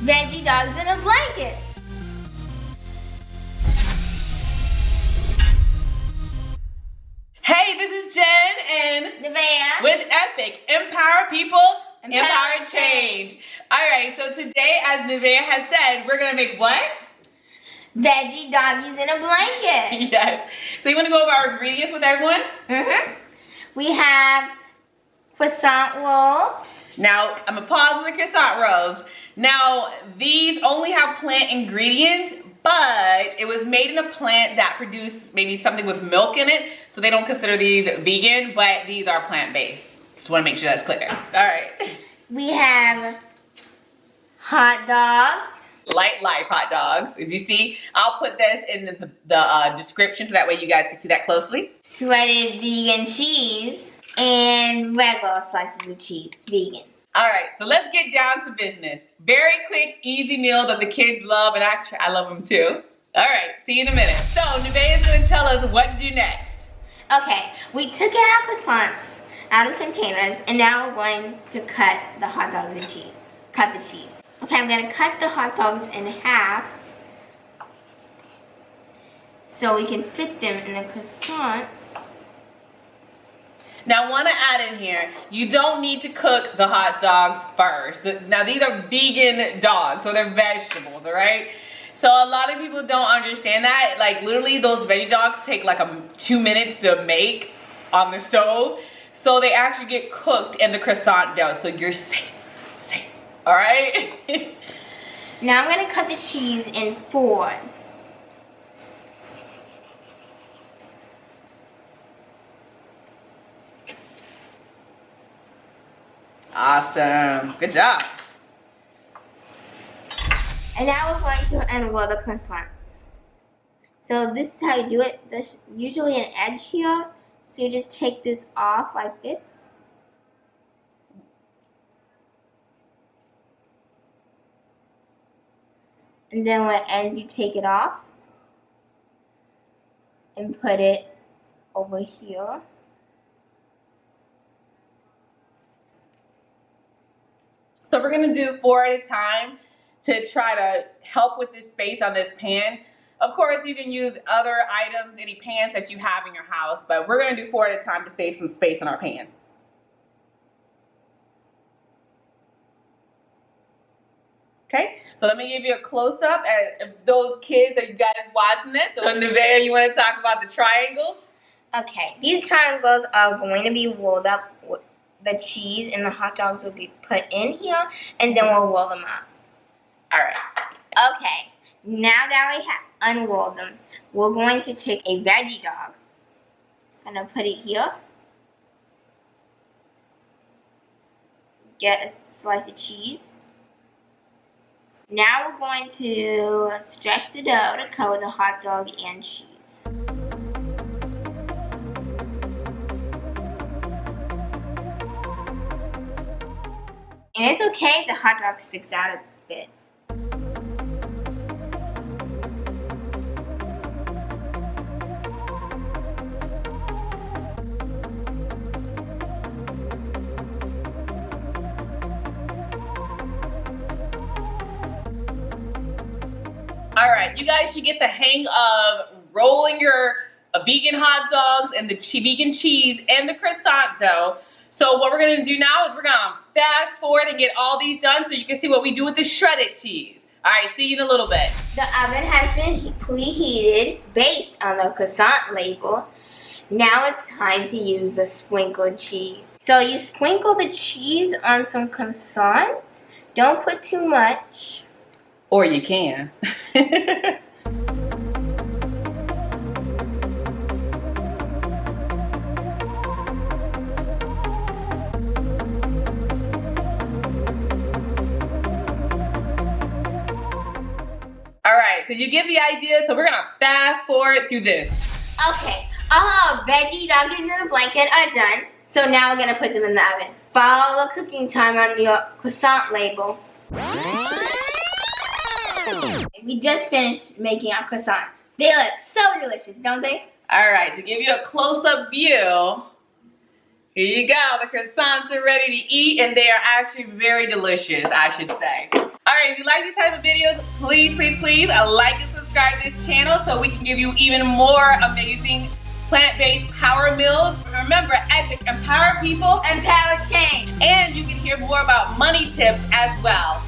Veggie dogs in a blanket. Hey, this is Jen and Nevaeh. with Epic. Empower people, empower change. Alright, so today, as Nevaeh has said, we're gonna make what? Veggie doggies in a blanket. Yes. So you wanna go over our ingredients with everyone? We have croissant rolls. Now, I'm gonna pause on the croissant rolls. Now, these only have plant ingredients, but it was made in a plant that produced maybe something with milk in it, so they don't consider these vegan, but these are plant-based. Just wanna make sure that's clear. All right. We have hot dogs. Lightlife hot dogs. Did you see? I'll put this in the description so that way you guys can see that closely. Shredded vegan cheese. And regular slices of cheese, vegan. All right, so let's get down to business. Very quick, easy meal that the kids love, and actually I love them too. All right, see you in a minute. So Nevaeh is gonna tell us what to do next. Okay, we took out our croissants out of the containers, and now we're going to cut the hot dogs and cheese. Cut the cheese. Okay, I'm gonna cut the hot dogs in half so we can fit them in the croissants. Now I want to add in here, you don't need to cook the hot dogs first. Now these are vegan dogs, so they're vegetables, all right? So a lot of people don't understand that. Like literally those veggie dogs take like 2 minutes to make on the stove. So they actually get cooked in the croissant dough, so you're safe, all right? Now I'm gonna cut the cheese in fours. Awesome, good job. And now we're going to unroll the croissants. So this is how you do it. There's usually an edge here, so you just take this off like this. And then when it ends, you take it off and put it over here. So we're gonna do 4 at a time to try to help with this space on this pan. Of course, you can use other items, any pans that you have in your house, but we're gonna do 4 at a time to save some space on our pan. Okay, so let me give you a close-up at those kids that you guys watching this. So Nevaeh, you wanna talk about the triangles? Okay, these triangles are going to be rolled up with the cheese, and the hot dogs will be put in here, and then we'll roll them up. All right. Okay, now that we have unrolled them, we're going to take a veggie dog. I'm gonna put it here. Get a slice of cheese. Now we're going to stretch the dough to cover the hot dog and cheese. And it's okay if the hot dog sticks out a bit. All right, you guys should get the hang of rolling your vegan hot dogs and the vegan cheese and the croissant dough. So what we're gonna do now is we're gonna fast forward and get all these done so you can see what we do with the shredded cheese. All right, see you in a little bit. The oven has been preheated based on the croissant label. Now it's time to use the sprinkled cheese. So you sprinkle the cheese on some croissants. Don't put too much. Or you can. All right, so you get the idea, so we're gonna fast forward through this. Okay, all our veggie doggies in a blanket are done. So now we're gonna put them in the oven. Follow the cooking time on your croissant label. We just finished making our croissants. They look so delicious, don't they? All right, to give you a close-up view, here you go. The croissants are ready to eat, and they are actually very delicious, I should say. All right, if you like these type of videos, please like and subscribe to this channel so we can give you even more amazing plant-based power meals. Remember, Epic, empower people, Empower change. and you can hear more about money tips as well.